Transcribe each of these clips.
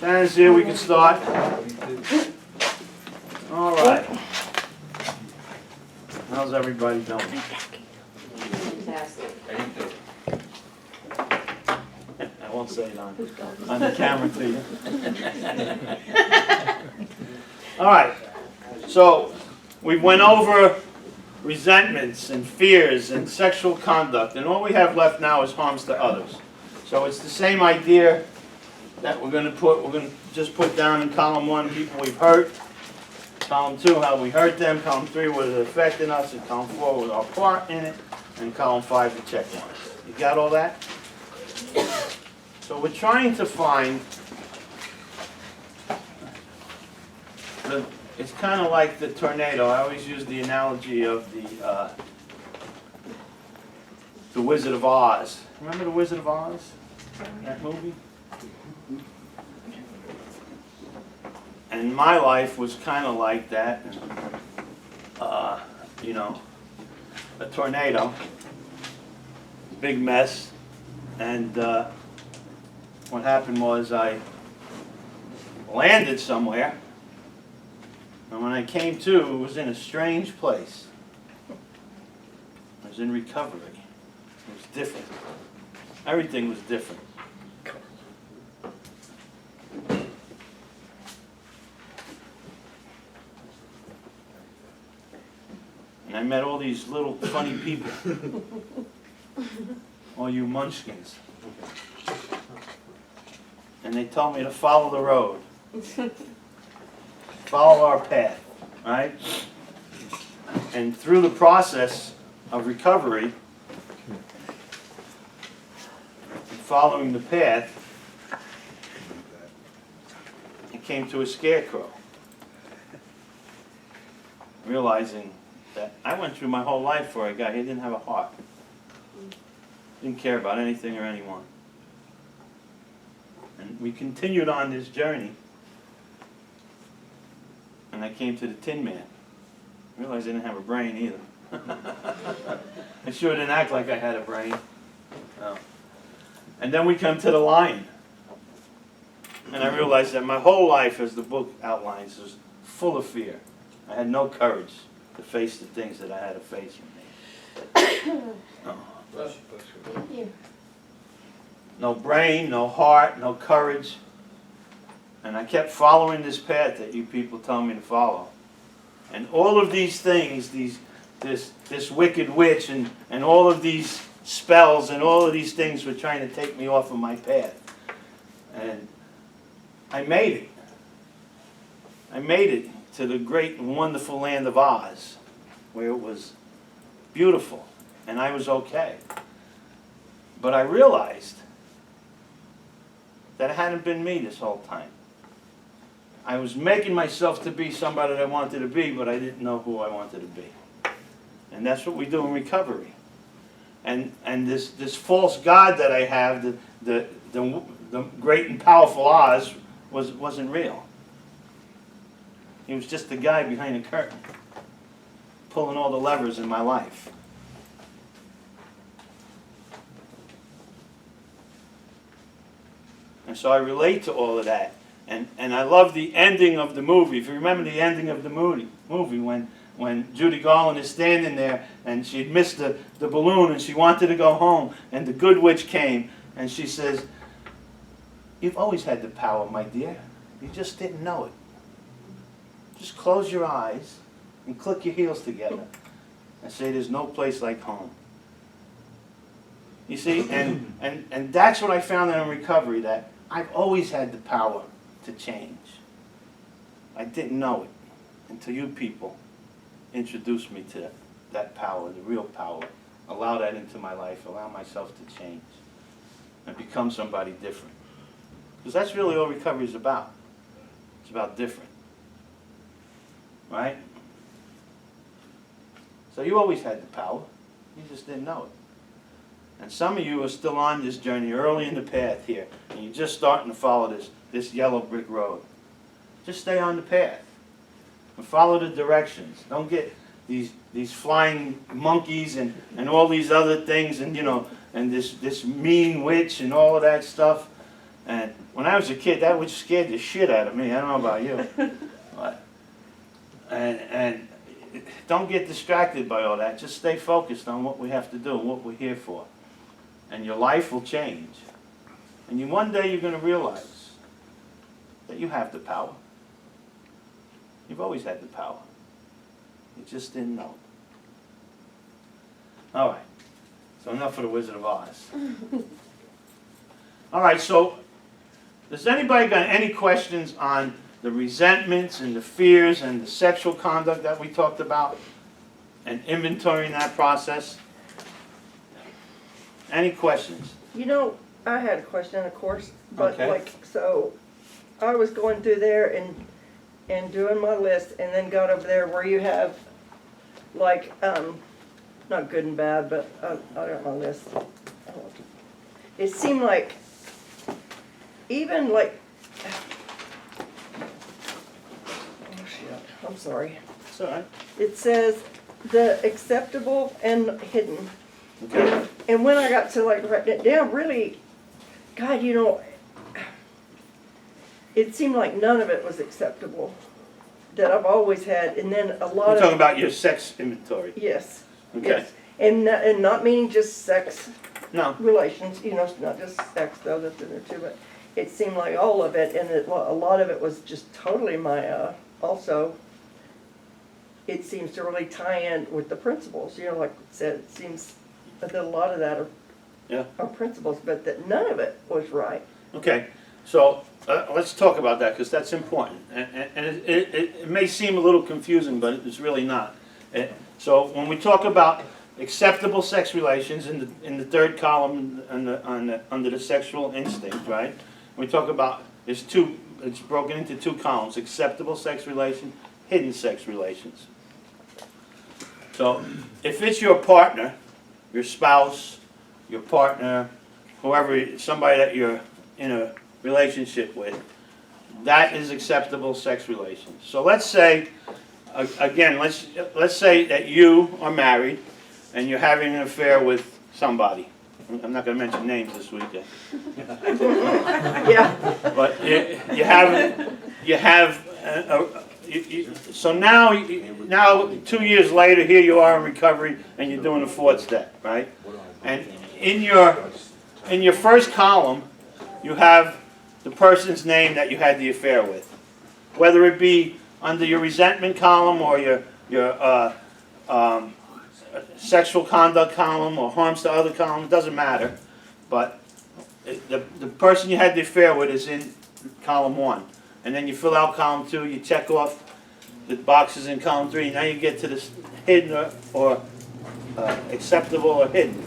Shannon's here, we can start. All right. How's everybody doing? Fantastic. I won't say it on the camera to you. All right. So we went over resentments and fears and sexual conduct, and all we have left now is harms to others. So it's the same idea that we're going to just put down in column 1, people we've hurt. Column 2, how we hurt them. Column 3, what it affected us. And column 4, with our part in it. And column 5, the check marks. You got all that? So we're trying to find, it's kind of like the tornado. I always use the analogy of the Wizard of Oz. Remember the Wizard of Oz? That movie? And my life was kind of like that, you know, a tornado, big mess, and what happened was I landed somewhere, and when I came to, it was in a strange place. I was in recovery. It was different. Everything was different. And I met all these little funny people. All you munchkins. And they told me to follow the road. Follow our path, right? And through the process of recovery, following the path, I came to a scarecrow. Realizing that I went through my whole life for a guy who didn't have a heart. Didn't care about anything or anyone. And we continued on this journey. And I came to the Tin Man. I realized I didn't have a brain either. I sure didn't act like I had a brain. No. And then we come to the Lion. And I realized that my whole life, as the book outlines, was full of fear. I had no courage to face the things that I had to face with me. No brain, no heart, no courage. And I kept following this path that you people tell me to follow. And all of these things, this wicked witch and all of these spells and all of these things were trying to take me off of my path. And I made it. I made it to the great and wonderful land of Oz, where it was beautiful, and I was okay. But I realized that it hadn't been me this whole time. I was making myself to be somebody that I wanted to be, but I didn't know who I wanted to be. And that's what we do in recovery. And this false God that I have, the great and powerful Oz, wasn't real. He was just the guy behind the curtain, pulling all the levers in my life. And so I relate to all of that. And I love the ending of the movie. If you remember the ending of the movie when Judy Garland is standing there and she had missed the balloon and she wanted to go home, and the good witch came and she says, "You've always had the power, my dear. You just didn't know it. Just close your eyes and click your heels together and say there's no place like home." You see, and that's what I found in recovery, that I've always had the power to change. I didn't know it until you people introduced me to that power, the real power. Allow that into my life, allow myself to change and become somebody different. Because that's really all recovery is about. It's about different. Right? So you always had the power. You just didn't know it. And some of you are still on this journey early in the path here, and you're just starting to follow this yellow brick road. Just stay on the path and follow the directions. Don't get these flying monkeys and all these other things, and you know, and this mean witch and all of that stuff. And when I was a kid, that would scare the shit out of me. I don't know about you. But, and don't get distracted by all that. Just stay focused on what we have to do and what we're here for. And your life will change. And one day you're going to realize that you have the power. You've always had the power. You just didn't know. All right. So enough of the Wizard of Oz. All right, so does anybody got any questions on the resentments and the fears and the sexual conduct that we talked about and inventorying that process? Any questions? You know, I had a question, of course, but Okay. like, so I was going through there and doing my list, and then got over there where you have like, not good and bad, but I got my list. It seemed like, even like, oh shit, I'm sorry. It's all right. It says the acceptable and hidden. Okay. And when I got to like writing it down, really, God, you know, it seemed like none of it was acceptable that I've always had, and then a lot You're of talking about your sex inventory. yes, Okay. yes, and not meaning just sex No. relations, you know, it's not just sex though that's in there too, but it seemed like all of it, and a lot of it was just totally my also. It seems to really tie in with the principles, you know, like it said, it seems that a lot of that are principles, but that none of it was right. Okay. So let's talk about that because that's important. And it may seem a little confusing, but it's really not. So when we talk about acceptable sex relations in the third column under the sexual instinct, right? We talk about it's broken into two columns: acceptable sex relation, hidden sex relations. So if it's your partner, your spouse, your partner, whoever, somebody that you're in a relationship with, that is acceptable sex relations. So let's say, again, let's say that you are married and you're having an affair with somebody. I'm not going to mention names this weekend. Yeah. But so now 2 years later, here you are in recovery, and you're doing the fourth step, right? And in your first column, you have the person's name that you had the affair with, whether it be under your resentment column or your sexual conduct column or harms to other column. It doesn't matter, but the person you had the affair with is in column 1. And then you fill out column 2, you check off the boxes in column 3, now you get to this hidden or acceptable or hidden.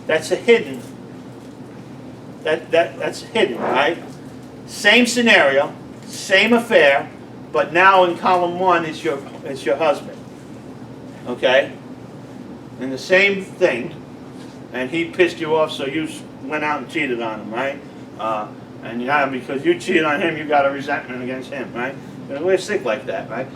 That's a hidden. That's hidden, right? Same scenario, same affair, but now in column 1 is your husband. Okay? And the same thing, and he pissed you off, so you went out and cheated on him, right? And because you cheated on him, you got a resentment against him, right? We're sick like that, right?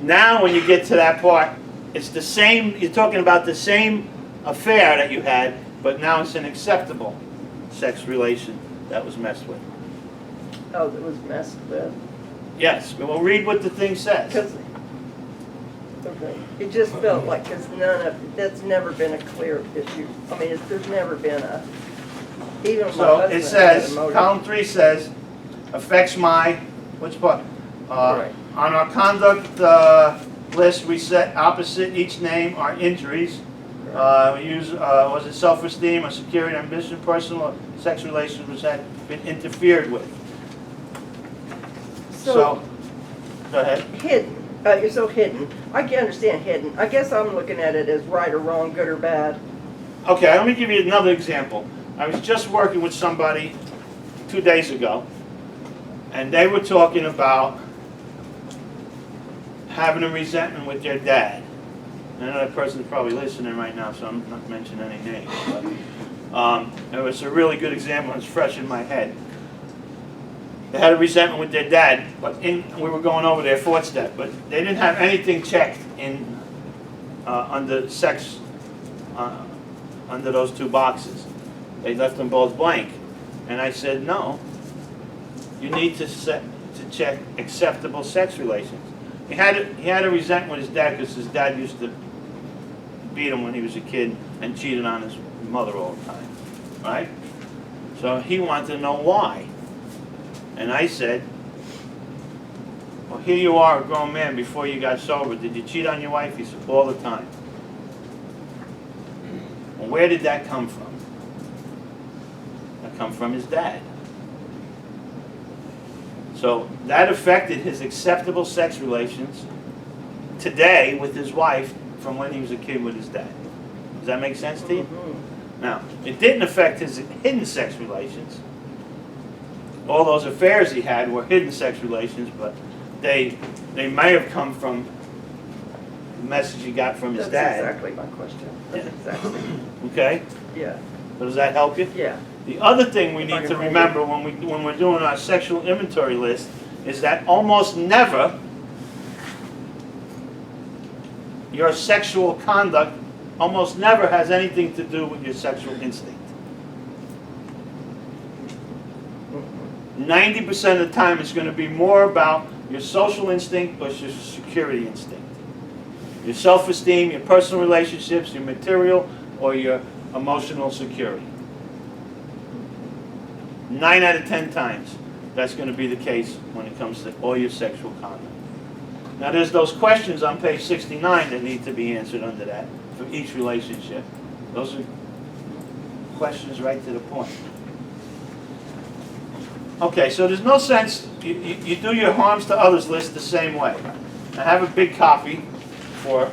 Now when you get to that part, it's the same, you're talking about the same affair that you had, but now it's an acceptable sex relation that was messed with. Oh, that was messed with. Yes, we'll read what the thing says. Okay. It just felt like, because that's never been a clear issue. I mean, there's never been a, even my So husband it says, had a motive. column 3 says, affects my, which part? Right. On our conduct list, we set opposite each name are injuries. We use, was it self-esteem or security, ambition, personal or sex relations which had been interfered with. So go ahead. Hidden. You're so hidden. I can understand hidden. I guess I'm looking at it as right or wrong, good or bad. Okay, let me give you another example. I was just working with somebody 2 days ago, and they were talking about having a resentment with their dad. I know that person's probably listening right now, so I'm not mentioning any names. But, it was a really good example, and it's fresh in my head. They had a resentment with their dad, but we were going over their fourth step, but they didn't have anything checked in under sex, under those 2 boxes. They left them both blank. And I said, no, you need to check acceptable sex relations. He had a resentment with his dad because his dad used to beat him when he was a kid and cheated on his mother all the time, right? So he wanted to know why. And I said, well, here you are, a grown man, before you got sober. Did you cheat on your wife? He said, all the time. Well, where did that come from? That come from his dad. So that affected his acceptable sex relations today with his wife from when he was a kid with his dad. Does that make sense to you? Mm-hmm. Now, it didn't affect his hidden sex relations. All those affairs he had were hidden sex relations, but they may have come from the message he got from his dad. That's exactly my question. That's exactly. Okay? Yeah. So does that help you? Yeah. The other thing we need to remember when we're doing our sexual inventory list is that almost never your sexual conduct almost never has anything to do with your sexual instinct. 90% of the time it's going to be more about your social instinct or your security instinct. Your self-esteem, your personal relationships, your material, or your emotional security. 9 out of 10 times, that's going to be the case when it comes to all your sexual conduct. Now there's those questions on page 69 that need to be answered under that for each relationship. Those are questions right to the point. Okay, so there's no sense, you do your harms to others list the same way. I have a big copy for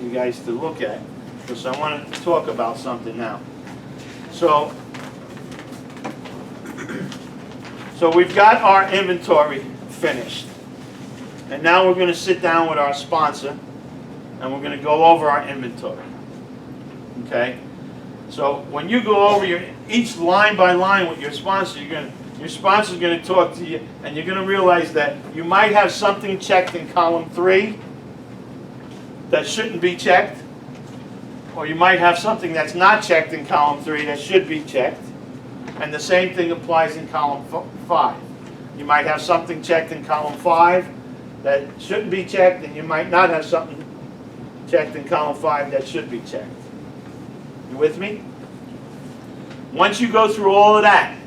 you guys to look at, because I want to talk about something now. So we've got our inventory finished. And now we're going to sit down with our sponsor and we're going to go over our inventory. Okay? So when you go over each line by line with your sponsor, your sponsor's going to talk to you and you're going to realize that you might have something checked in column 3 that shouldn't be checked, or you might have something that's not checked in column 3 that should be checked. And the same thing applies in column 5. You might have something checked in column 5 that shouldn't be checked, and you might not have something checked in column 5 that should be checked. You with me? Once you go through all of that,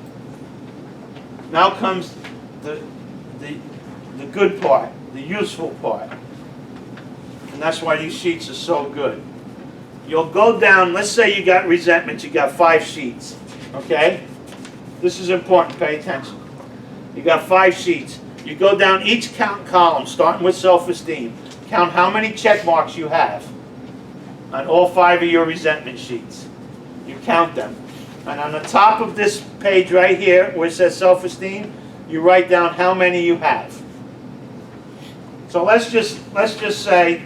now comes the good part, the useful part. And that's why these sheets are so good. You'll go down, let's say you got resentment, you got 5 sheets, okay? This is important, pay attention. You got 5 sheets. You go down each column, starting with self-esteem. Count how many check marks you have on all 5 of your resentment sheets. You count them. And on the top of this page right here, where it says self-esteem, you write down how many you have. So let's just say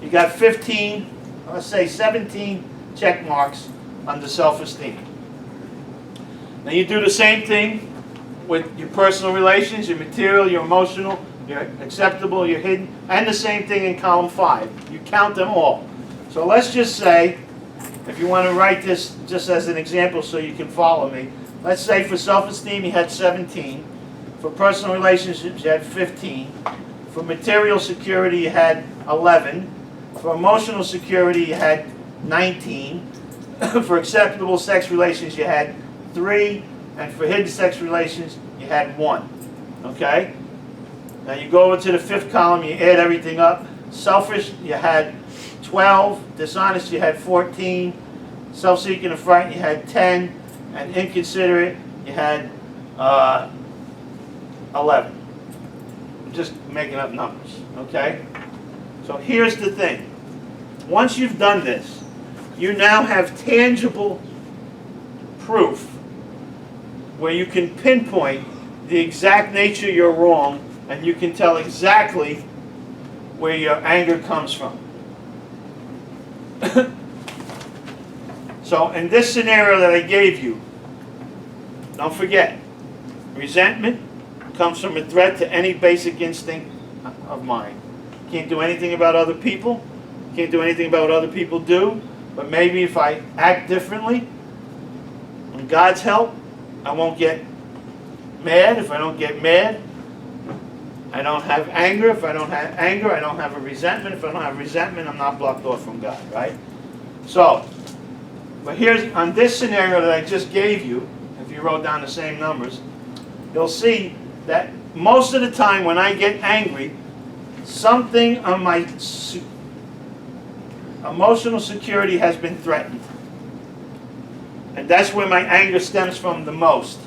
you got 15, let's say 17 check marks under self-esteem. Now you do the same thing with your personal relations, your material, your emotional, your acceptable, your hidden, and the same thing in column 5. You count them all. So let's just say, if you want to write this just as an example so you can follow me, let's say for self-esteem you had 17, for personal relationships you had 15, for material security you had 11, for emotional security you had 19, for acceptable sex relations you had 3, and for hidden sex relations you had 1. Okay? Now you go over to the 5th column, you add everything up. Selfish, you had 12. Dishonest, you had 14. Self-seeking and frightened, you had 10. And inconsiderate, you had 11. I'm just making up numbers, okay? So here's the thing. Once you've done this, you now have tangible proof where you can pinpoint the exact nature of your wrong, and you can tell exactly where your anger comes from. So in this scenario that I gave you, don't forget, resentment comes from a threat to any basic instinct of mine. Can't do anything about other people. Can't do anything about what other people do. But maybe if I act differently, with God's help, I won't get mad. If I don't get mad, I don't have anger. If I don't have anger, I don't have a resentment. If I don't have resentment, I'm not blocked off from God, right? So, but here's, on this scenario that I just gave you, if you wrote down the same numbers, you'll see that most of the time when I get angry, something on my emotional security has been threatened. And that's where my anger stems from the most.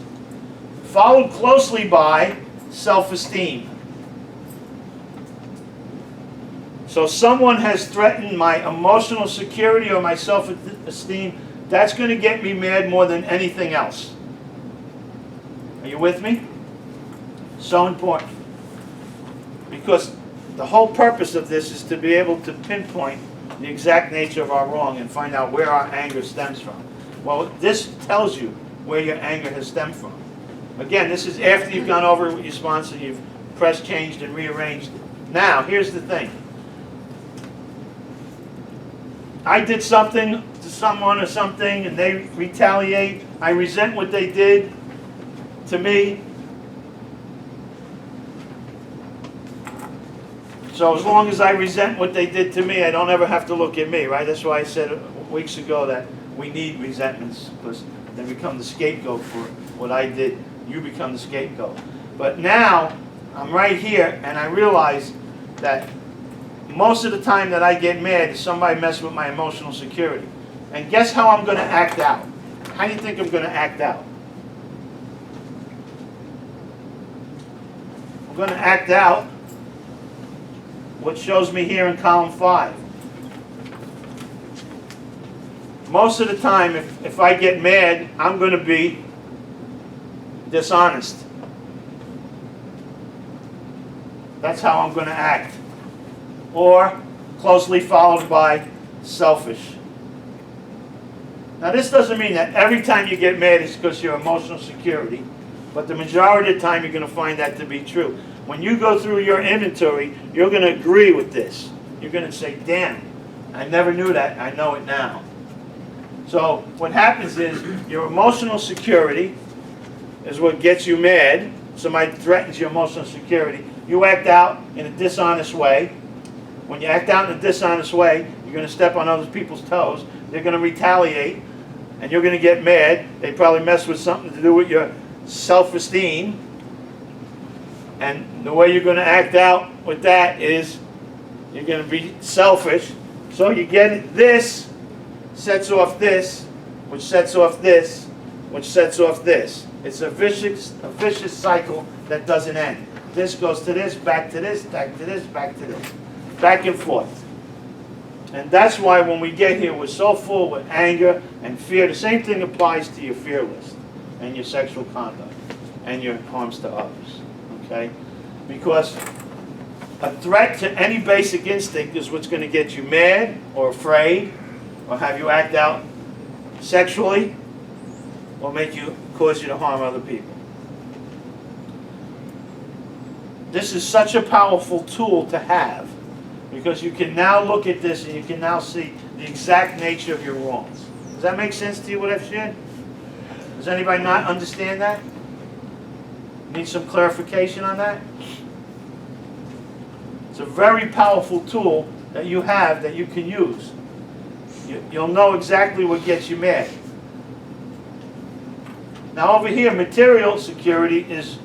Followed closely by self-esteem. So someone has threatened my emotional security or my self-esteem. That's going to get me mad more than anything else. Are you with me? So important. Because the whole purpose of this is to be able to pinpoint the exact nature of our wrong and find out where our anger stems from. Well, this tells you where your anger has stemmed from. Again, this is after you've gone over it with your sponsor, you've pressed, changed, and rearranged it. Now, here's the thing. I did something to someone or something, and they retaliate. I resent what they did to me. So as long as I resent what they did to me, I don't ever have to look at me, right? That's why I said weeks ago that we need resentments, because they become the scapegoat for what I did. You become the scapegoat. But now, I'm right here, and I realize that most of the time that I get mad is somebody messing with my emotional security. And guess how I'm going to act out? How do you think I'm going to act out? I'm going to act out what shows me here in column 5. Most of the time, if I get mad, I'm going to be dishonest. That's how I'm going to act. Or closely followed by selfish. Now this doesn't mean that every time you get mad it's because of your emotional security, but the majority of the time you're going to find that to be true. When you go through your inventory, you're going to agree with this. You're going to say, damn, I never knew that, I know it now. So what happens is your emotional security is what gets you mad. Somebody threatens your emotional security. You act out in a dishonest way. When you act out in a dishonest way, you're going to step on other people's toes. They're going to retaliate, and you're going to get mad. They probably mess with something to do with your self-esteem. And the way you're going to act out with that is you're going to be selfish. So you get it. This sets off this, which sets off this, which sets off this. It's a vicious cycle that doesn't end. This goes to this, back to this, back to this, back to this. Back and forth. And that's why when we get here, we're so full with anger and fear. The same thing applies to your fear list and your sexual conduct and your harms to others. Okay? Because a threat to any basic instinct is what's going to get you mad or afraid or have you act out sexually or cause you to harm other people. This is such a powerful tool to have, because you can now look at this and you can now see the exact nature of your wrongs. Does that make sense to you, what I've shared? Does anybody not understand that? Need some clarification on that? It's a very powerful tool that you have that you can use. You'll know exactly what gets you mad. Now over here, material security is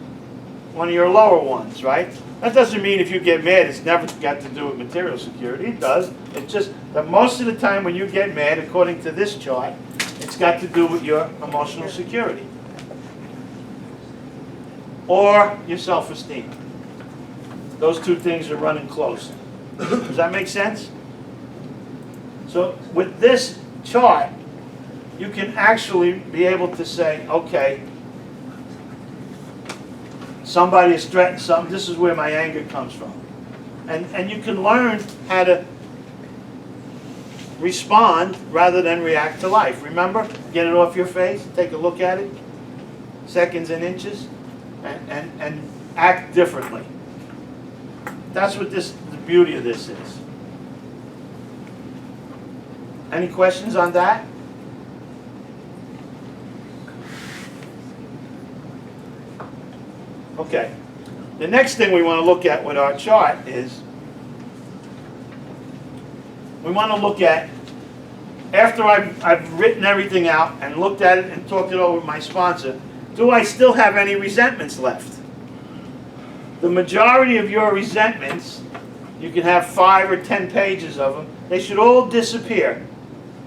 one of your lower ones, right? That doesn't mean if you get mad it's never got to do with material security. It does. It's just that most of the time when you get mad, according to this chart, it's got to do with your emotional security or your self-esteem. Those two things are running close. Does that make sense? So with this chart, you can actually be able to say, okay, somebody has threatened something. This is where my anger comes from. And you can learn how to respond rather than react to life. Remember? Get it off your face. Take a look at it. Seconds and inches. And act differently. That's what the beauty of this is. Any questions on that? Okay. The next thing we want to look at with our chart is we want to look at, after I've written everything out and looked at it and talked it over with my sponsor, do I still have any resentments left? The majority of your resentments, you can have 5 or 10 pages of them, they should all disappear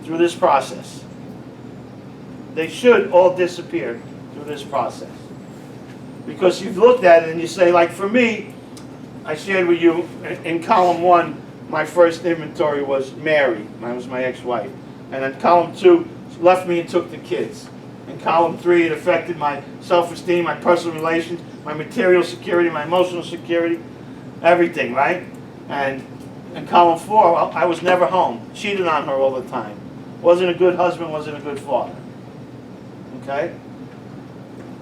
through this process. They should all disappear through this process. Because you've looked at it and you say, like for me, I shared with you in column 1, my first inventory was Mary, that was my ex-wife. And then column 2, she left me and took the kids. In column 3, it affected my self-esteem, my personal relations, my material security, my emotional security, everything, right? And in column 4, well, I was never home. Cheated on her all the time. Wasn't a good husband, wasn't a good father. Okay?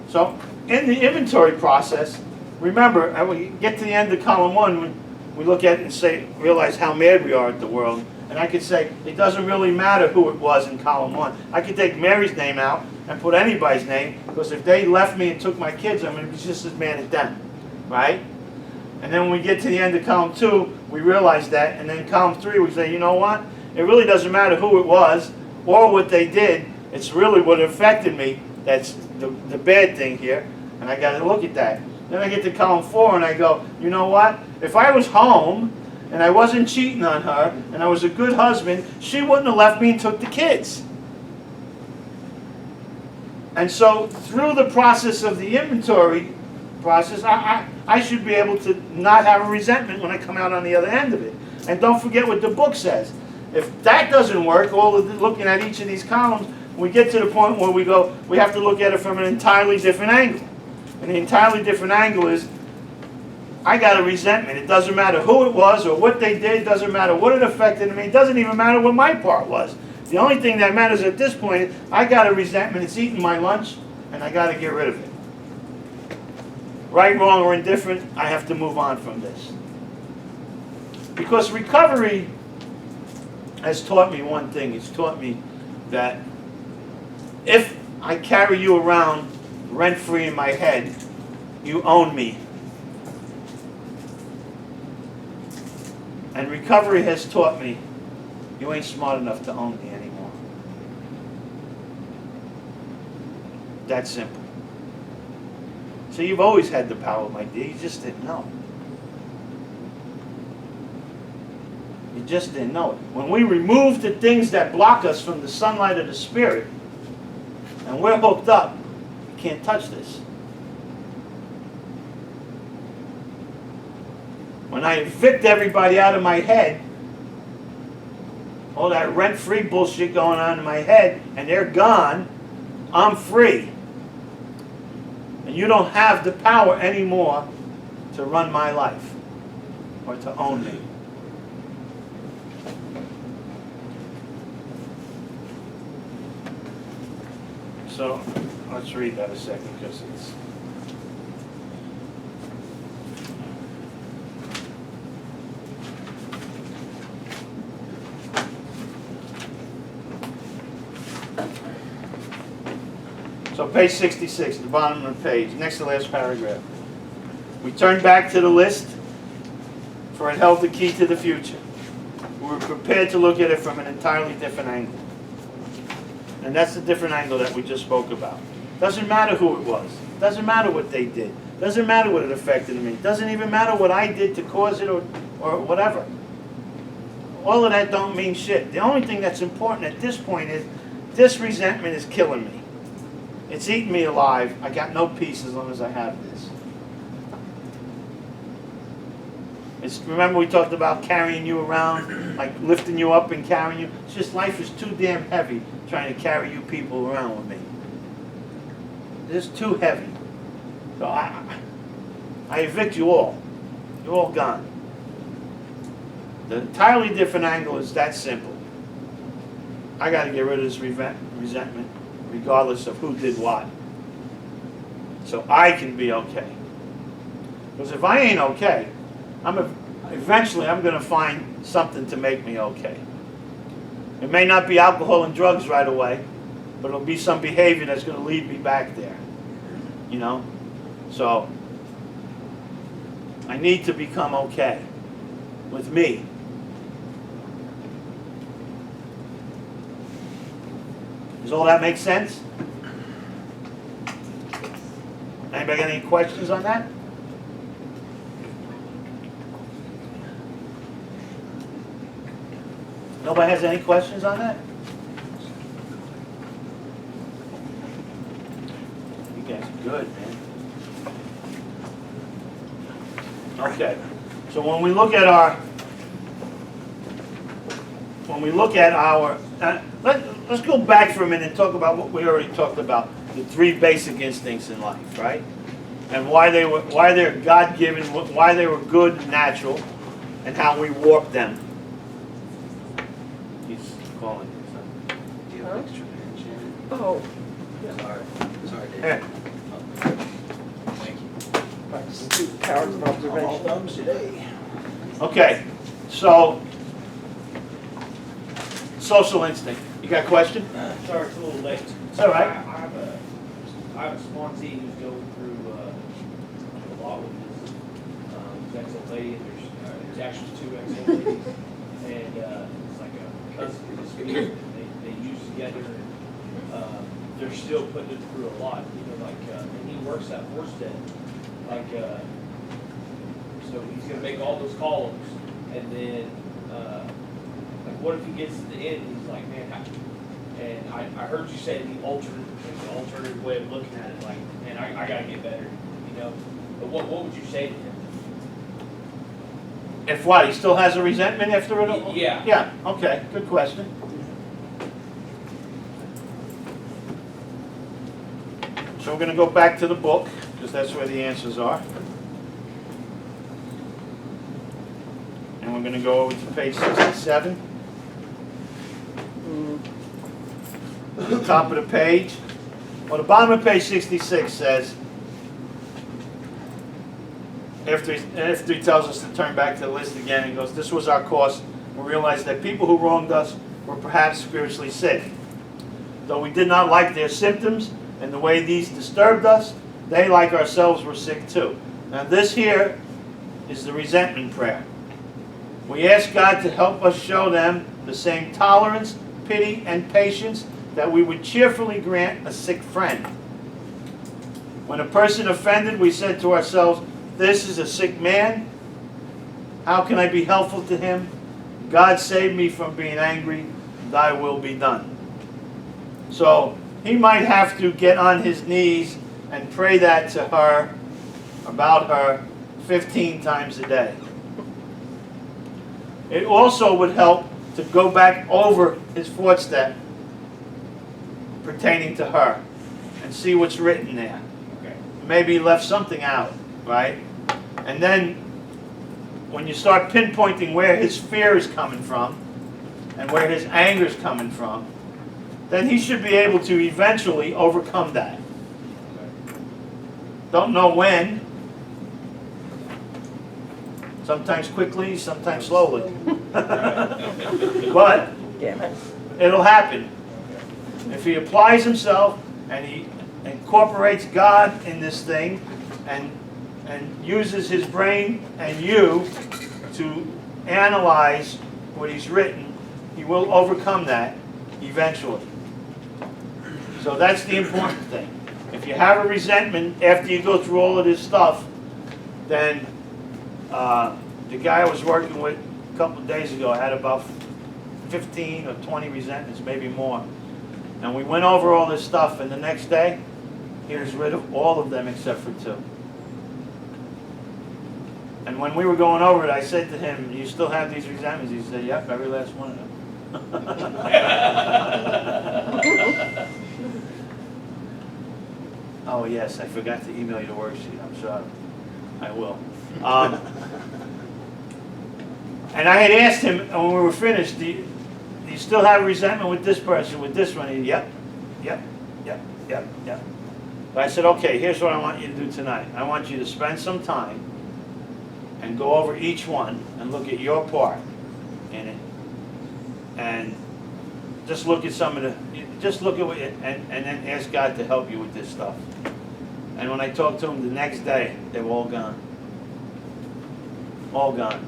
So, in the inventory process, remember, and we get to the end of column 1, we look at it and say, realize how mad we are at the world. And I could say, it doesn't really matter who it was in column 1. I could take Mary's name out and put anybody's name, because if they left me and took my kids, I'm going to be just as mad at them. Right? And then when we get to the end of column 2, we realize that. And then column 3, we say, you know what? It really doesn't matter who it was or what they did. It's really what affected me. That's the bad thing here. And I got to look at that. Then I get to column 4 and I go, you know what? If I was home and I wasn't cheating on her and I was a good husband, she wouldn't have left me and took the kids. And so through the process of the inventory process, I should be able to not have a resentment when I come out on the other end of it. And don't forget what the book says. If that doesn't work, all of looking at each of these columns, we get to the point where we go, we have to look at it from an entirely different angle. And the entirely different angle is, I got a resentment. It doesn't matter who it was or what they did. It doesn't matter what it affected me. It doesn't even matter what my part was. The only thing that matters at this point is, I got a resentment. It's eating my lunch, and I got to get rid of it. Right, wrong, or indifferent, I have to move on from this. Because recovery has taught me one thing. It's taught me that if I carry you around rent-free in my head, you own me. And recovery has taught me, you ain't smart enough to own me anymore. That simple. So you've always had the power, my dear, you just didn't know it. You just didn't know it. When we remove the things that block us from the sunlight of the Spirit, and we're hooked up, you can't touch this. When I evict everybody out of my head, all that rent-free bullshit going on in my head, and they're gone, I'm free. And you don't have the power anymore to run my life or to own me. So, let's read that a second, because it's... So page 66, the bottom of the page, next to the last paragraph. We turn back to the list, for it held the key to the future. We were prepared to look at it from an entirely different angle. And that's the different angle that we just spoke about. Doesn't matter who it was. Doesn't matter what they did. Doesn't matter what it affected me. Doesn't even matter what I did to cause it or whatever. All of that don't mean shit. The only thing that's important at this point is, this resentment is killing me. It's eating me alive. I got no peace as long as I have this. Remember we talked about carrying you around, like lifting you up and carrying you? It's just life is too damn heavy trying to carry you people around with me. It's just too heavy. So I evict you all. You're all gone. The entirely different angle is that simple. I got to get rid of this resentment, regardless of who did what, so I can be okay. Because if I ain't okay, eventually I'm going to find something to make me okay. It may not be alcohol and drugs right away, but it'll be some behavior that's going to lead me back there. You know? So, I need to become okay with me. Does all that make sense? Anybody got any questions on that? Nobody has any questions on that? You guys are good, man. Okay. So when we look at our, let's go back for a minute and talk about what we already talked about, the 3 basic instincts in life, right? And why they're God-given, why they were good and natural, and how we warp them. He's calling. Do you have extra pen, Shannon? Oh, Sorry, Dave. Here. Thank you. powers of All observation. thumbs today. Okay, so social instinct. You got a question? Sorry, it's a little late. It's all right. I have a sponsee who's going through a lot with his ex-old lady, and there's actually 2 ex-old ladies, and it's like a cousin dispute. They use together, and they're still putting it through a lot. You know, like and he works at Forsted, like so he's gonna make all those columns, and then like what if he gets to the end and he's like, man, and I heard you say the alternative way of looking at it, like, man, I gotta get better, you know. But what would you say to him? If what, he still has a resentment after it all? Yeah. Yeah, okay, good question. So we're going to go back to the book, because that's where the answers are. And we're going to go over to page 67. At the top of the page. Well, the bottom of page 66 says, after he tells us to turn back to the list again, he goes, this was our course. We realized that people who wronged us were perhaps spiritually sick. Though we did not like their symptoms and the way these disturbed us, they, like ourselves, were sick too. Now this here is the resentment prayer. We ask God to help us show them the same tolerance, pity, and patience that we would cheerfully grant a sick friend. When a person offended, we said to ourselves, this is a sick man. How can I be helpful to him? God save me from being angry. Thy will be done. So he might have to get on his knees and pray that to her, about her, 15 times a day. It also would help to go back over his footstep pertaining to her and see what's written there. Okay. Maybe he left something out, right? And then when you start pinpointing where his fear is coming from and where his anger is coming from, then he should be able to eventually overcome that. Don't know when. Sometimes quickly, sometimes slowly. But Damn it. it'll happen. If he applies himself and he incorporates God in this thing and uses his brain and you to analyze what he's written, he will overcome that eventually. So that's the important thing. If you have a resentment after you go through all of this stuff, then the guy I was working with a couple of days ago had about 15 or 20 resentments, maybe more. And we went over all this stuff, and the next day, he was rid of all of them except for 2. And when we were going over it, I said to him, you still have these resentments? He said, yep, every last one of them. Oh yes, I forgot to email you the worksheet. I'm sorry. I will. And I had asked him when we were finished, do you still have resentment with this person, with this one? He, yep. But I said, okay, here's what I want you to do tonight. I want you to spend some time and go over each one and look at your part in it. And just look at some of the, just look at what, and then ask God to help you with this stuff. And when I talked to him the next day, they were all gone. All gone.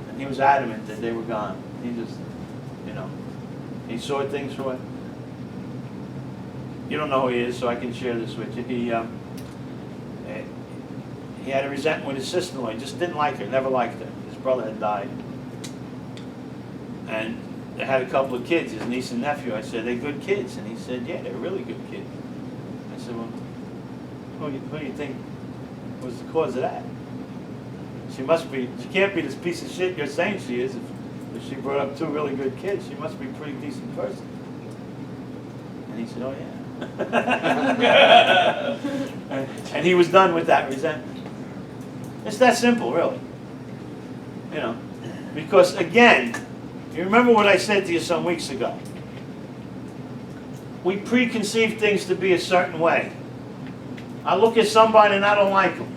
And he was adamant that they were gone. He just, you know, he saw things for it. You don't know who he is, so I can share this with you. He had a resentment with his sister-in-law. He just didn't like her, never liked her. His brother had died. And they had a couple of kids, his niece and nephew. I said, "They're good kids?" And he said, "Yeah, they're really good kids." I said, "Well, who do you think was the cause of that? She can't be this piece of shit you're saying she is. If she brought up two really good kids, she must be a pretty decent person." And he said, "Oh, yeah." and he was done with that resentment. It's that simple, really. You know, because again, you remember what I said to you some weeks ago. We preconceive things to be a certain way. I look at somebody and I don't like them.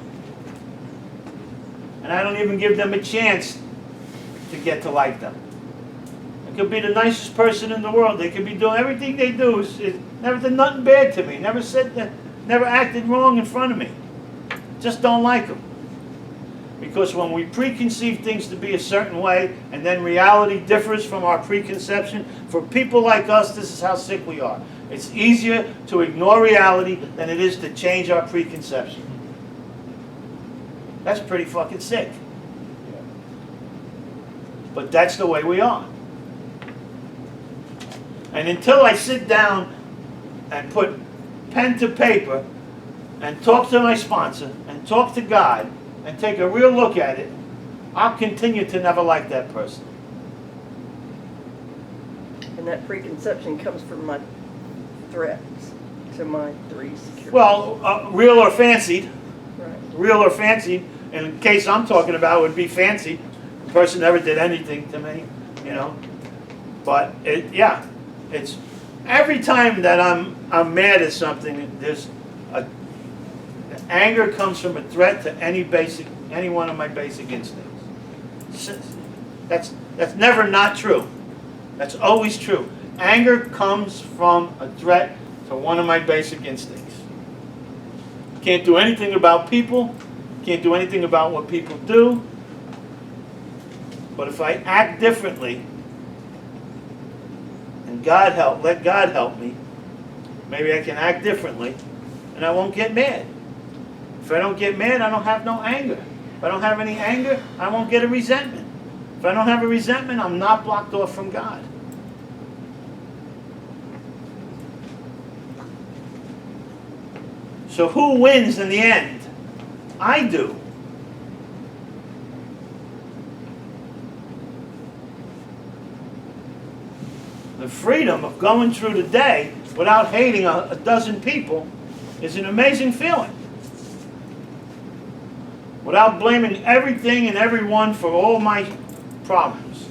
And I don't even give them a chance to get to like them. They could be the nicest person in the world. They could be doing everything they do. Never did nothing bad to me. Never said that. Never acted wrong in front of me. Just don't like them. Because when we preconceive things to be a certain way, and then reality differs from our preconception, for people like us, this is how sick we are. It's easier to ignore reality than it is to change our preconception. That's pretty fucking sick. But that's the way we are. And until I sit down and put pen to paper and talk to my sponsor and talk to God and take a real look at it, I'll continue to never like that person. And that preconception comes from my threats to my 3 security. Well, real or fancied. Right. Real or fancied. And the case I'm talking about would be fancied. The person never did anything to me, you know. But it's every time that I'm mad at something, anger comes from a threat to any one of my basic instincts. That's never not true. That's always true. Anger comes from a threat to one of my basic instincts. Can't do anything about people. Can't do anything about what people do. But if I act differently, and let God help me, maybe I can act differently, and I won't get mad. If I don't get mad, I don't have no anger. If I don't have any anger, I won't get a resentment. If I don't have a resentment, I'm not blocked off from God. So who wins in the end? I do. The freedom of going through the day without hating a dozen people is an amazing feeling. Without blaming everything and everyone for all my problems.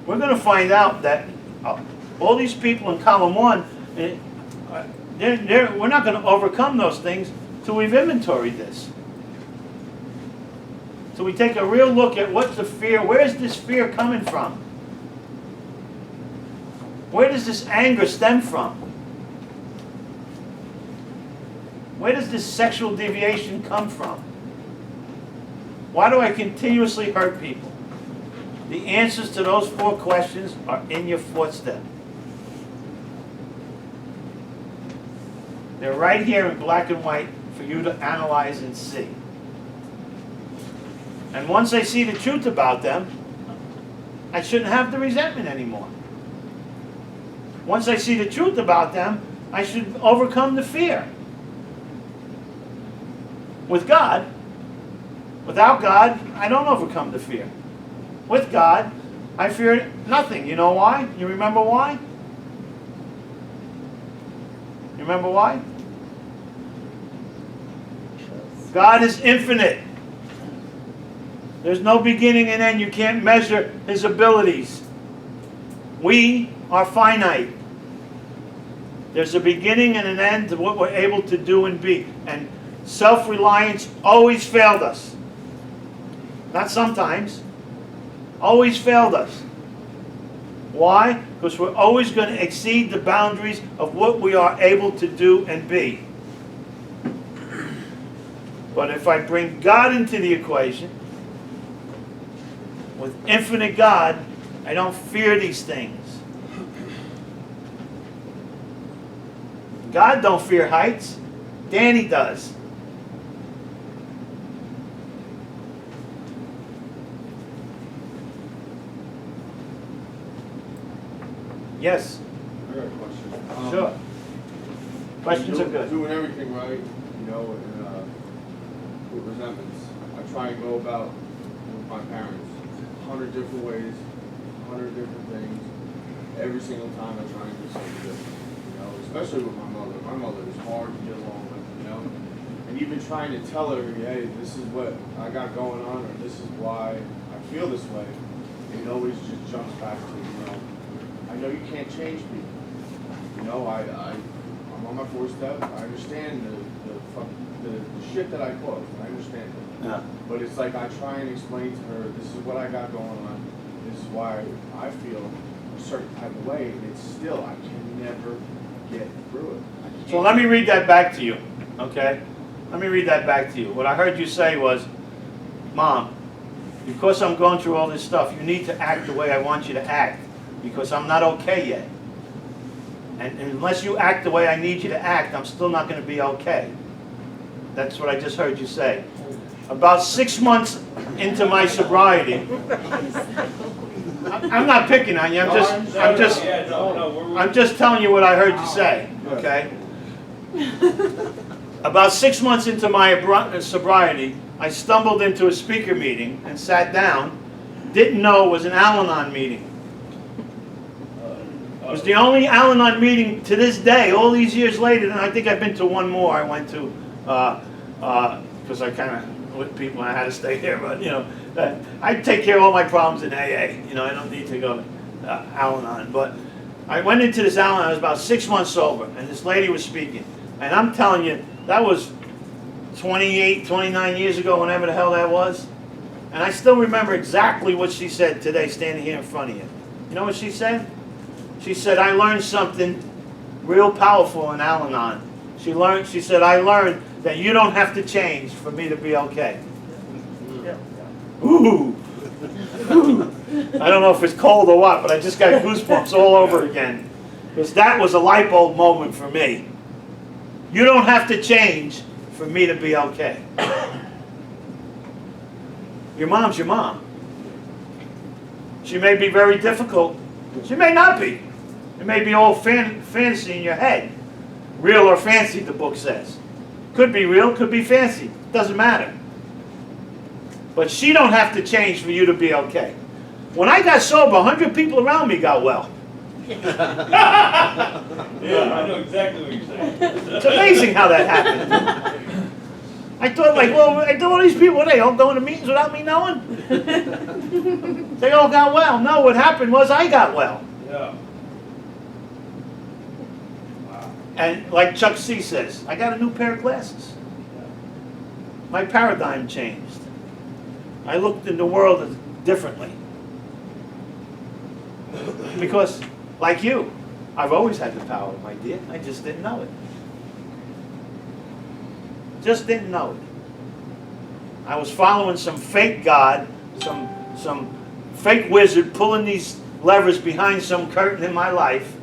We're going to find out that all these people in column 1, we're not going to overcome those things till we've inventoried this. So we take a real look at what's the fear, where's this fear coming from? Where does this anger stem from? Where does this sexual deviation come from? Why do I continuously hurt people? The answers to those 4 questions are in your 4th step. They're right here in black and white for you to analyze and see. And once I see the truth about them, I shouldn't have the resentment anymore. Once I see the truth about them, I should overcome the fear. With God, without God, I don't overcome the fear. With God, I fear nothing. You know why? You remember why? You remember why? God is infinite. There's no beginning and end. You can't measure His abilities. We are finite. There's a beginning and an end to what we're able to do and be. And self-reliance always failed us. Not sometimes. Always failed us. Why? Because we're always going to exceed the boundaries of what we are able to do and be. But if I bring God into the equation, with infinite God, I don't fear these things. God don't fear heights. Danny does. Yes. I got a question. Sure. Questions are good. Doing everything right, you know, and with resentments. I try and go about with my parents 100 different ways, 100 different things. Every single time I try and do something different, you know, especially with my mother. My mother is hard to get along with, you know. And even trying to tell her, hey, this is what I got going on, or this is why I feel this way. And it always just jumps back to, you know, I know you can't change people. You know, I'm on my fourth step. I understand the shit that I caused. I understand it. Yeah. But it's like I try and explain to her, this is what I got going on. This is why I feel a certain type of way. And it's still, I can never get through it. So let me read that back to you, okay? Let me read that back to you. What I heard you say was, Mom, because I'm going through all this stuff, you need to act the way I want you to act, because I'm not okay yet. And unless you act the way I need you to act, I'm still not going to be okay. That's what I just heard you say. About 6 months into my sobriety, I'm not picking on you. I'm just telling you what I heard you say. Okay. About 6 months into my sobriety, I stumbled into a speaker meeting and sat down. Didn't know it was an Al-Anon meeting. It was the only Al-Anon meeting to this day, all these years later, and I think I've been to one more. I went to, because I kind of, with people, I had to stay here, but, you know, I take care of all my problems in AA. You know, I don't need to go to Al-Anon. But I went into this Al-Anon, I was about 6 months sober, and this lady was speaking. And I'm telling you, that was 28, 29 years ago, whenever the hell that was. And I still remember exactly what she said today, standing here in front of you. You know what she said? She said, I learned something real powerful in Al-Anon. She said, I learned that you don't have to change for me to be okay. Yeah. Ooh. I don't know if it's cold or what, but I just got goosebumps all over again. Because that was a light bulb moment for me. You don't have to change for me to be okay. Your mom's your mom. She may be very difficult. She may not be. It may be all fantasy in your head. Real or fancy, the book says. Could be real, could be fancy. Doesn't matter. But she don't have to change for you to be okay. When I got sober, 100 people around me got well. Yeah, I know exactly what you're saying. It's amazing how that happened. I thought, like, well, I thought all these people, they all going to meetings without me knowing? They all got well. No, what happened was I got well. Yeah. Wow. And like Chuck C says, I got a new pair of glasses. My paradigm changed. I looked in the world differently. Because, like you, I've always had the power, my dear. I just didn't know it. Just didn't know it. I was following some fake God, some fake wizard pulling these levers behind some curtain in my life,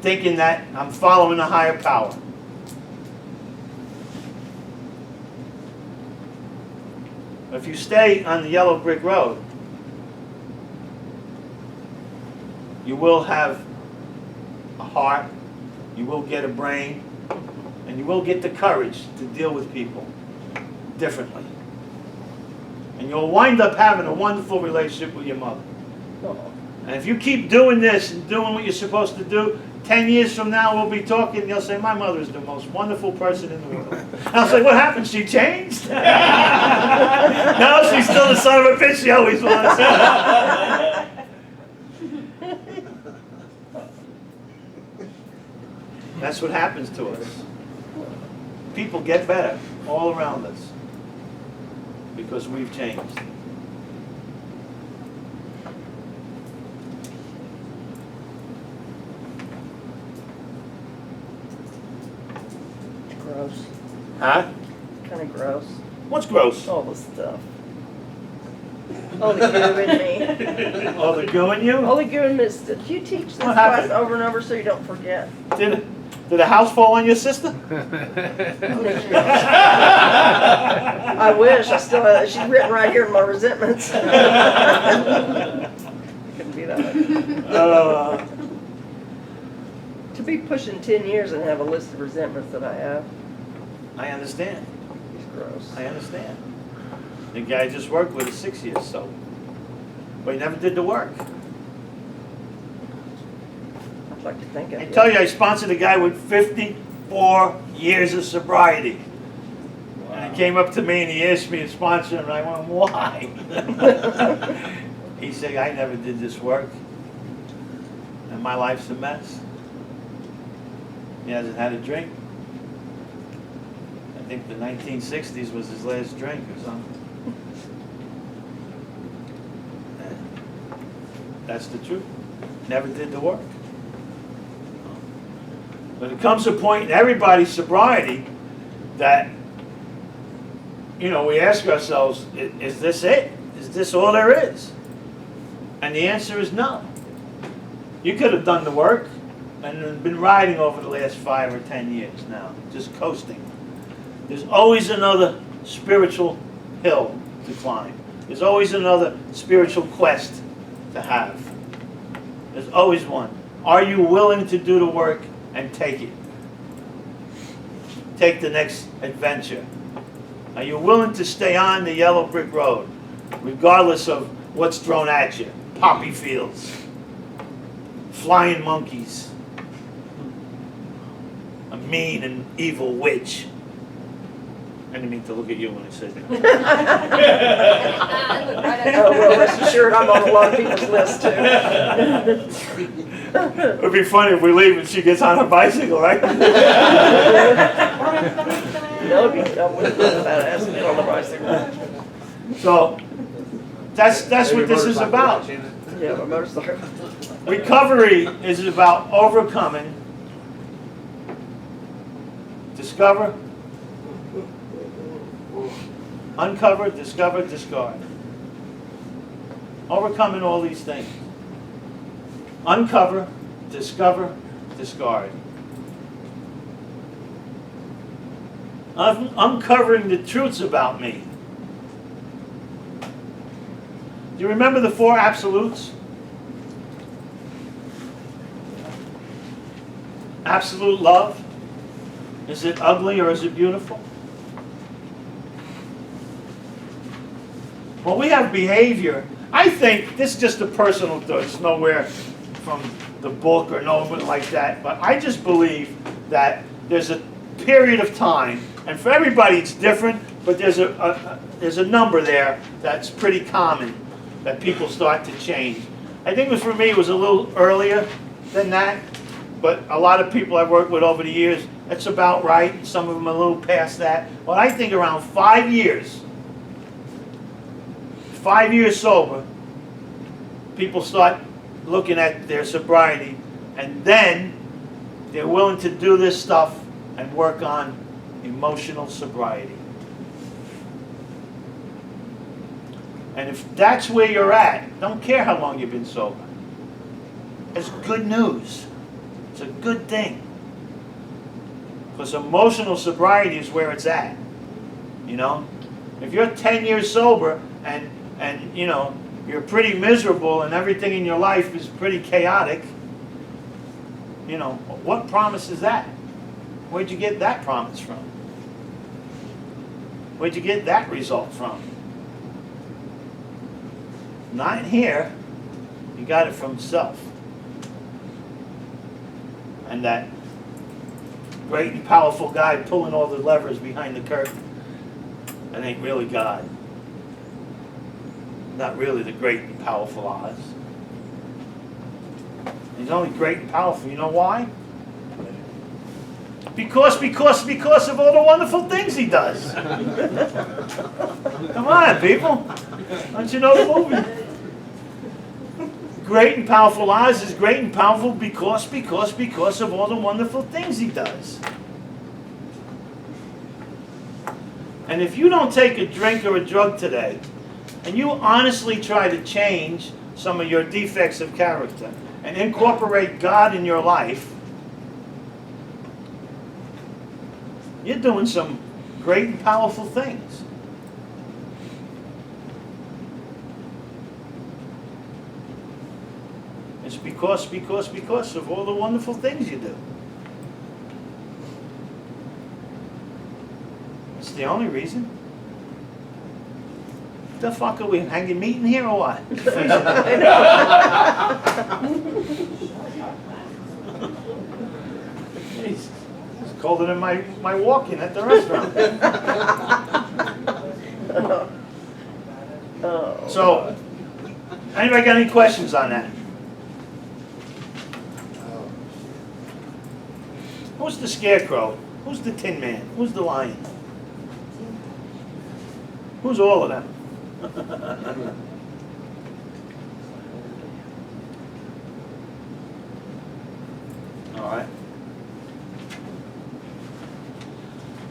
thinking that I'm following a higher power. If you stay on the yellow brick road, you will have a heart, you will get a brain, and you will get the courage to deal with people differently. And you'll wind up having a wonderful relationship with your mother. And if you keep doing this and doing what you're supposed to do, 10 years from now we'll be talking and you'll say, my mother is the most wonderful person in the world. And I'll say, what happened? She changed? No, she's still the son of a bitch she always was. That's what happens to us. People get better all around us because we've changed. Gross. Huh? Kind of gross. What's gross? All the stuff. All the goo in me. Oh, they're going you? All the goo in me. Did you teach this What class happened? over and over so you don't forget? Did a house fall on your sister? I wish. I still have, she's written right here in my resentments. Couldn't be that way. To be pushing 10 years and have a list of resentments that I have I understand. is gross. I understand. The guy I just worked with is 6 years sober. But he never did the work. I'd like to think of I it. tell you, I sponsored a guy with 54 years of sobriety. And he came up to me and he asked me to sponsor him, and I went, why? He said, I never did this work. And my life's a mess. He hasn't had a drink. I think the 1960s was his last drink or something. And that's the truth. Never did the work. But it comes a point in everybody's sobriety that, you know, we ask ourselves, is this it? Is this all there is? And the answer is no. You could have done the work and been riding over the last 5 or 10 years now, just coasting. There's always another spiritual hill to climb. There's always another spiritual quest to have. There's always one. Are you willing to do the work and take it? Take the next adventure. Are you willing to stay on the yellow brick road, regardless of what's thrown at you? Poppy fields, flying monkeys, a mean and evil witch. I didn't mean to look at you when I said that. Oh, well, rest assured, I'm on a lot of people's list too. It would be funny if we leave and she gets on her bicycle, right? No, I wouldn't know about asking it on the bicycle. So that's what this is about. Yeah, my motorcycle. Recovery is about overcoming, discover, uncover, discover, discard. Overcoming all these things. Uncover, discover, discard. Uncovering the truths about me. Do you remember the 4 absolutes? Absolute love. Is it ugly or is it beautiful? Well, we have behavior. I think this is just a personal thought. It's nowhere from the book or nowhere like that. But I just believe that there's a period of time, and for everybody it's different, but there's a number there that's pretty common that people start to change. I think for me it was a little earlier than that, but a lot of people I've worked with over the years, that's about right. Some of them a little past that. But I think around 5 years, 5 years sober, people start looking at their sobriety, and then they're willing to do this stuff and work on emotional sobriety. And if that's where you're at, don't care how long you've been sober. It's good news. It's a good thing. Because emotional sobriety is where it's at. You know? If you're 10 years sober and you know, you're pretty miserable and everything in your life is pretty chaotic, you know, what promise is that? Where'd you get that promise from? Where'd you get that result from? Not here. You got it from self. And that great and powerful guy pulling all the levers behind the curtain, that ain't really God. Not really the great and powerful Oz. He's only great and powerful. You know why? Because of all the wonderful things he does. Come on, people. Don't you know the movie? Great and powerful Oz is great and powerful because of all the wonderful things he does. And if you don't take a drink or a drug today, and you honestly try to change some of your defects of character and incorporate God in your life, you're doing some great and powerful things. It's because of all the wonderful things you do. It's the only reason. The fuck are we hanging meeting here or what? Jeez, it's colder than my walk-in at the restaurant. So, anybody got any questions on that? Who's the Scarecrow? Who's the Tin Man? Who's the Lion? Who's all of them? All right.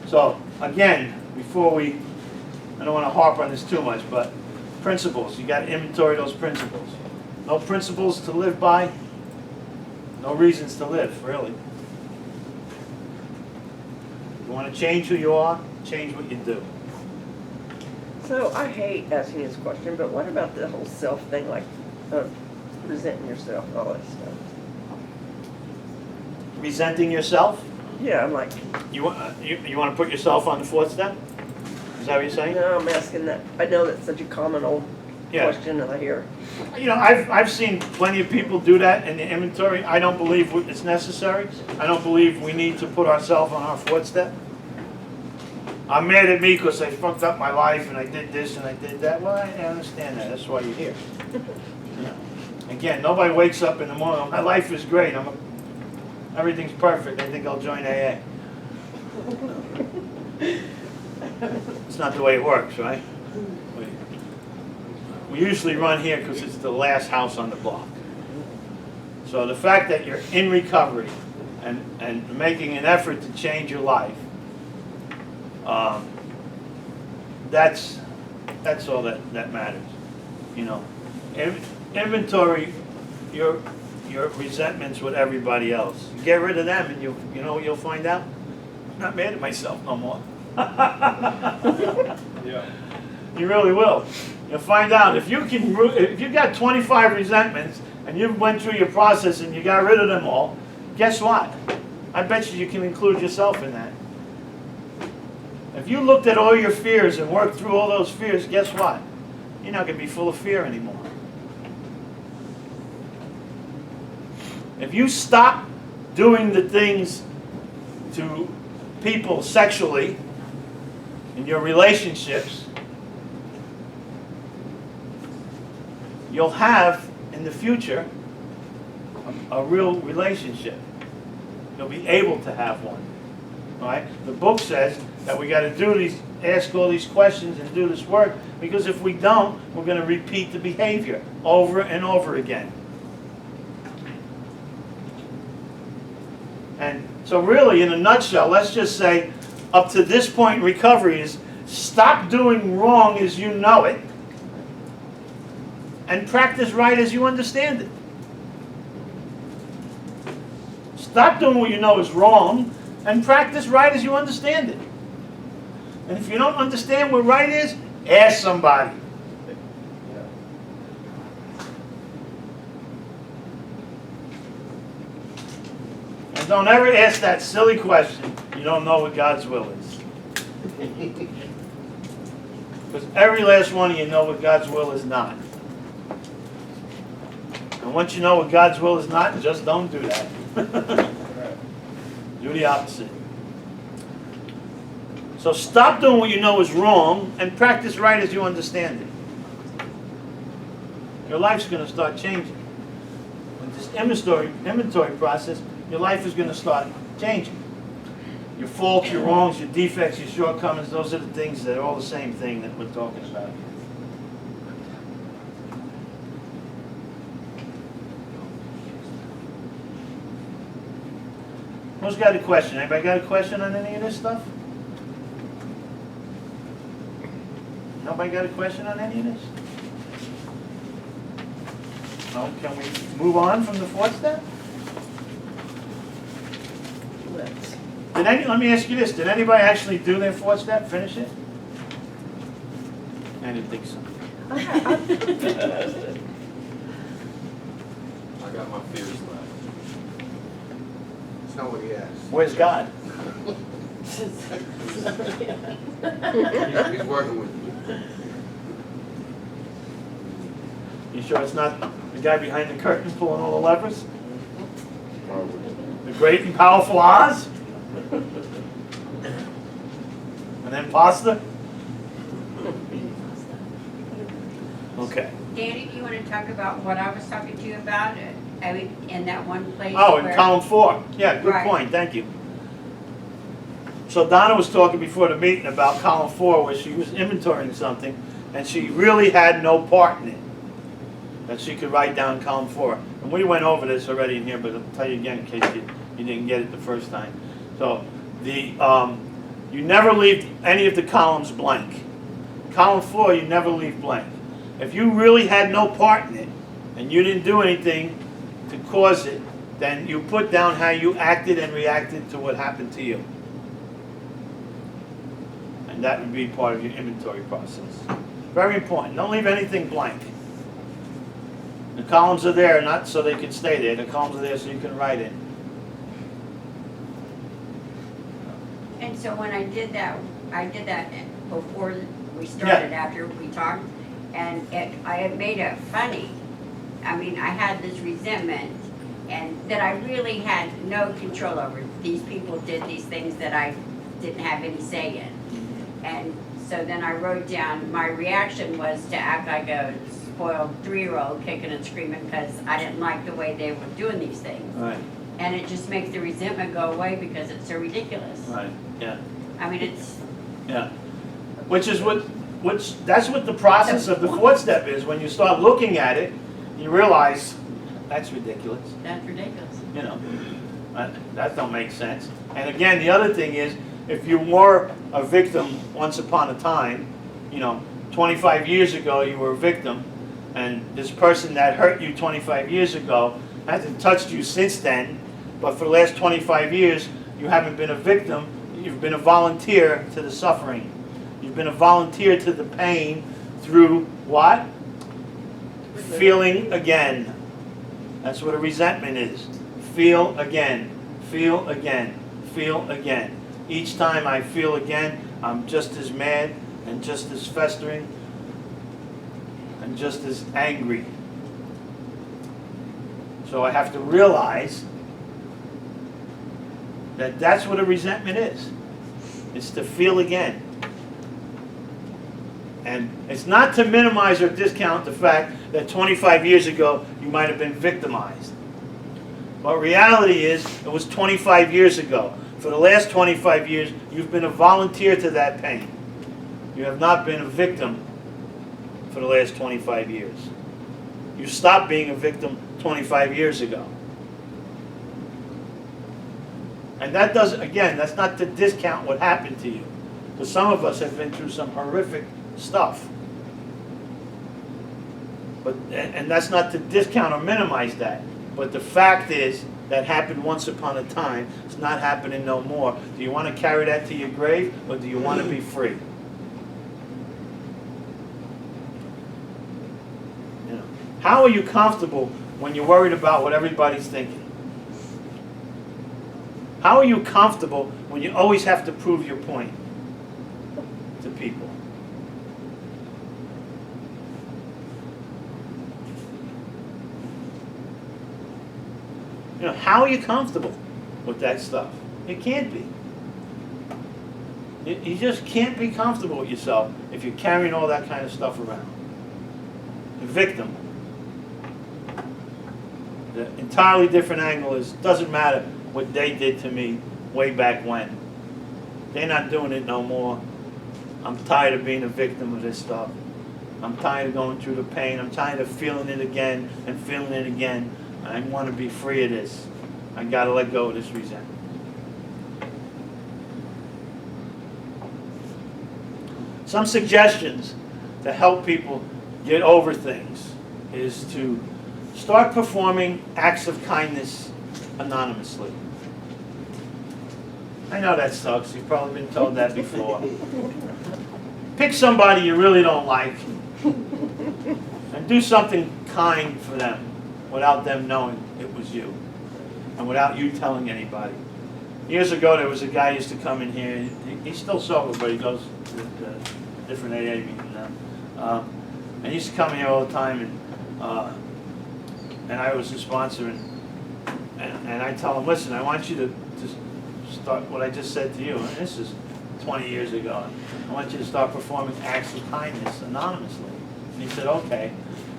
So, again, before I don't want to harp on this too much, but principles, you got to inventory those principles. No principles to live by, no reasons to live, really. You want to change who you are, change what you do. So I hate asking this question, but what about the whole self thing, like resenting yourself and all that stuff? Resenting yourself? Yeah, I'm like, You want to put yourself on the fourth step? Is that what you're saying? no, I'm asking that. I know that's such a common old Yeah. question that I hear. You know, I've seen plenty of people do that in the inventory. I don't believe it's necessary. I don't believe we need to put ourselves on our fourth step. I'm mad at me because I fucked up my life and I did this and I did that. Well, I understand that. That's why you're here. You know. Again, nobody wakes up in the morning, my life is great. Everything's perfect. I think I'll join AA. It's not the way it works, right? We usually run here because it's the last house on the block. So the fact that you're in recovery and making an effort to change your life, that's all that matters. You know, inventory your resentments with everybody else. Get rid of them, and you know what you'll find out? I'm not mad at myself no more. Yeah. You really will. You'll find out if you got 25 resentments and you went through your process and you got rid of them all. Guess what? I bet you can include yourself in that. If you looked at all your fears and worked through all those fears, guess what? You're not going to be full of fear anymore. If you stop doing the things to people sexually in your relationships, you'll have in the future a real relationship. You'll be able to have one. All right? The book says that we got to ask all these questions and do this work, because if we don't, we're going to repeat the behavior over and over again. And so really, in a nutshell, let's just say, up to this point in recovery is stop doing wrong as you know it, and practice right as you understand it. Stop doing what you know is wrong, and practice right as you understand it. And if you don't understand what right is, ask somebody. And don't ever ask that silly question, you don't know what God's will is. Because every last one of you know what God's will is not. And once you know what God's will is not, just don't do that. Do the opposite. So stop doing what you know is wrong and practice right as you understand it. Your life's going to start changing. With this inventory process, your life is going to start changing. Your faults, your wrongs, your defects, your shortcomings, those are the things that are all the same thing that we're talking about. Who's got a question? Anybody got a question on any of this stuff? Nobody got a question on any of this? No, can we move on from the fourth step? Let's. Let me ask you this, did anybody actually do their fourth step, finish it? I didn't think so. I got my fears left. It's not what he asked. Where's God? He's working with me. You sure it's not the guy behind the curtain pulling all the levers? The great and powerful Oz? And then pasta? Okay. Danny, do you want to talk about what I was talking to you about? I mean, in that one place Oh, in where- column 4. Yeah, good Right. point, thank you. So Donna was talking before the meeting about column 4 where she was inventorying something and she really had no part in it that she could write down in column 4. And we went over this already in here, but I'll tell you again in case you didn't get it the first time. So you never leave any of the columns blank. Column 4 you never leave blank. If you really had no part in it and you didn't do anything to cause it, then you put down how you acted and reacted to what happened to you. And that would be part of your inventory process. Very important. Don't leave anything blank. The columns are there not so they can stay there. The columns are there so you can write in. And so when I did that before we started, after we talked, and I had made it funny. I mean, I had this resentment, and that I really had no control over. These people did these things that I didn't have any say in. And so then I wrote down, my reaction was to act like a spoiled 3-year-old kicking and screaming because I didn't like the way they were doing these things. Right. And it just makes the resentment go away because it's so ridiculous. Right. Yeah. I mean, it's, Yeah. That's what the process of the fourth step is. When you start looking at it, you realize that's ridiculous. that's ridiculous. You know, that don't make sense. And again, the other thing is, if you were a victim once upon a time, 25 years ago you were a victim, and this person that hurt you 25 years ago hasn't touched you since then, but for the last 25 years you haven't been a victim, you've been a volunteer to the suffering. You've been a volunteer to the pain through what? Feeling again. That's what a resentment is. Feel again, feel again, feel again. Each time I feel again, I'm just as mad and just as festering and just as angry. So I have to realize that that's what a resentment is. It's to feel again. And it's not to minimize or discount the fact that 25 years ago you might have been victimized. But reality is, it was 25 years ago. For the last 25 years, you've been a volunteer to that pain. You have not been a victim for the last 25 years. You stopped being a victim 25 years ago. And that doesn't, again, that's not to discount what happened to you. Because some of us have been through some horrific stuff. And that's not to discount or minimize that. But the fact is, that happened once upon a time. It's not happening no more. Do you want to carry that to your grave, or do you want to be free? How are you comfortable when you're worried about what everybody's thinking? How are you comfortable when you always have to prove your point to people? How are you comfortable with that stuff? You can't be. You just can't be comfortable with yourself if you're carrying all that kind of stuff around. The victim. The entirely different angle is, doesn't matter what they did to me way back when. They're not doing it no more. I'm tired of being a victim of this stuff. I'm tired of going through the pain. I'm tired of feeling it again and feeling it again. I want to be free of this. I got to let go of this resentment. Some suggestions to help people get over things is to start performing acts of kindness anonymously. I know that sucks. You've probably been told that before. Pick somebody you really don't like and do something kind for them without them knowing it was you and without you telling anybody. Years ago, there was a guy who used to come in here. He's still sober, but he goes to different AA meetings now. And he used to come here all the time, and I was his sponsor, and I tell him, listen, I want you to start what I just said to you, and this is 20 years ago. I want you to start performing acts of kindness anonymously. And he said, okay.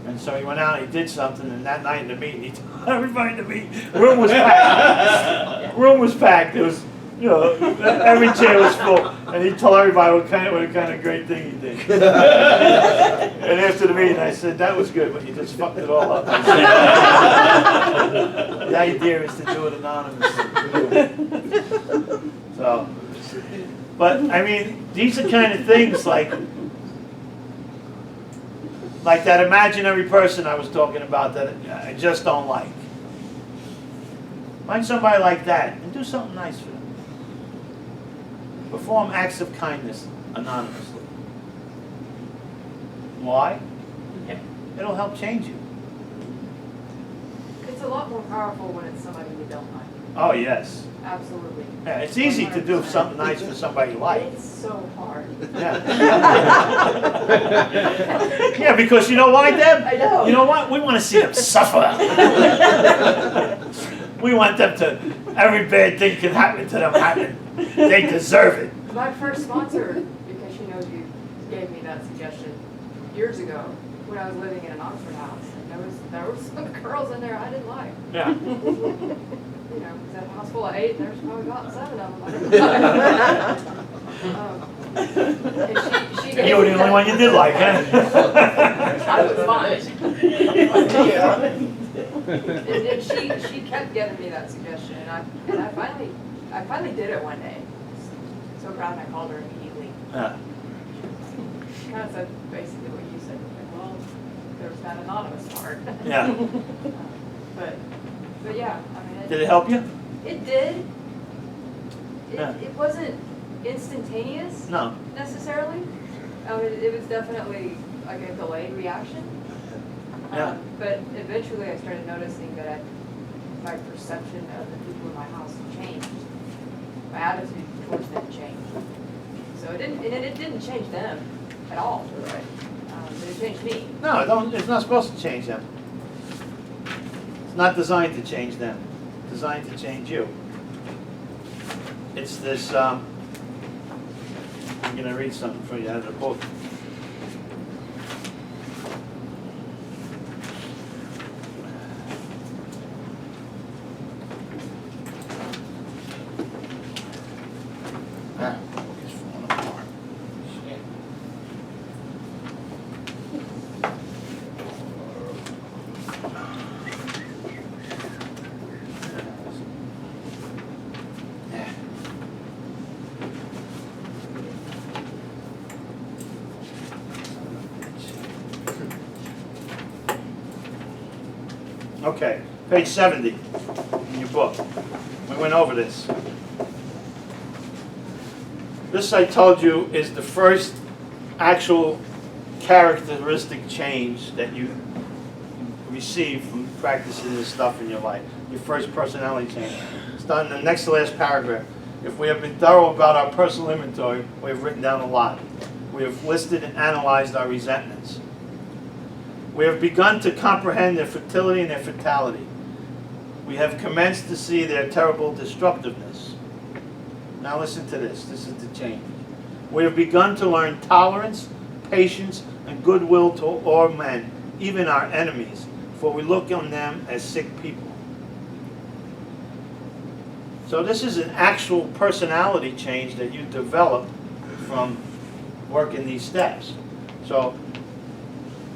And so he went out, he did something, and that night in the meeting, he told everybody in the meeting, room was packed. Room was packed. It was, you know, every chair was full. And he told everybody what kind of great thing he did. And after the meeting, I said, that was good, but you just fucked it all up. I said, the idea is to do it anonymously. So, but I mean, these are kind of things like that imaginary person I was talking about that I just don't like. Find somebody like that and do something nice for them. Perform acts of kindness anonymously. Why? It'll help change you. It's a lot more powerful when it's somebody you don't like. Oh, yes. Absolutely. Yeah, it's easy to do something nice for somebody you like. It's so hard. Yeah. Yeah, because you know why, Deb? I know. You know what? We want to see them suffer. We want them to, every bad thing can happen to them happen. They deserve it. My first sponsor, because she knows you gave me that suggestion years ago when I was living in an Oxford house. And there was some girls in there I didn't like. Yeah. You know, because that house full of 8, and there's probably about 7 of them. And she gave You were me the only that- one you did like, huh? I was fine. And she kept giving me that suggestion, and I finally did it one day. So proud, and I called her immediately. Yeah. She kind of said basically what you said. Like, well, there's that anonymous part. Yeah. But yeah, I mean. Did it help you? It did. Yeah. It wasn't instantaneous No. necessarily. It was definitely like a delayed reaction. Yeah. But eventually I started noticing that my perception of the people in my house changed. My attitude towards them changed. So it didn't change them at all. Right. But it changed me. No, it's not supposed to change them. It's not designed to change them. It's designed to change you. It's this, I'm going to read something for you out of the book. Ah, it's falling apart. Shit. Yeah. Okay, page 70 in your book. We went over this. This, I told you, is the first actual characteristic change that you receive from practicing this stuff in your life. Your first personality change. It's done in the next to last paragraph. If we have been thorough about our personal inventory, we have written down a lot. We have listed and analyzed our resentments. We have begun to comprehend their fertility and their fatality. We have commenced to see their terrible destructiveness. Now listen to this. This is the change. We have begun to learn tolerance, patience, and goodwill to all men, even our enemies, for we look on them as sick people. So this is an actual personality change that you develop from working these steps. So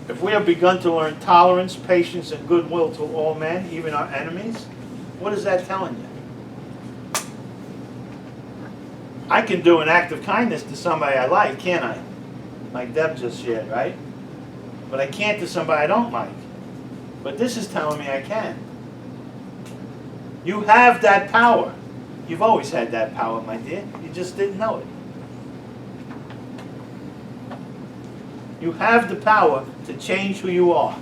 if we have begun to learn tolerance, patience, and goodwill to all men, even our enemies, what is that telling you? I can do an act of kindness to somebody I like, can't I? Like Deb just shared, right? But I can't to somebody I don't like. But this is telling me I can. You have that power. You've always had that power, my dear. You just didn't know it. You have the power to change who you are.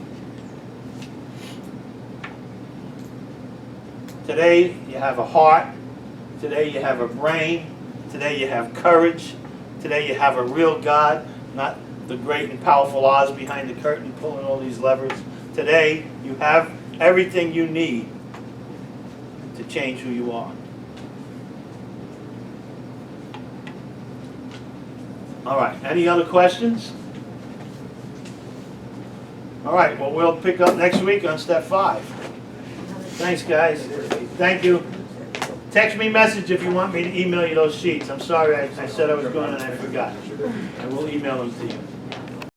Today you have a heart. Today you have a brain. Today you have courage. Today you have a real God, not the great and powerful Oz behind the curtain pulling all these levers. Today you have everything you need to change who you are. All right, any other questions? All right, well, we'll pick up next week on step 5. Thanks, guys. Thank you. Text me message if you want me to email you those sheets. I'm sorry, I said I was going and I forgot. I will email them to you.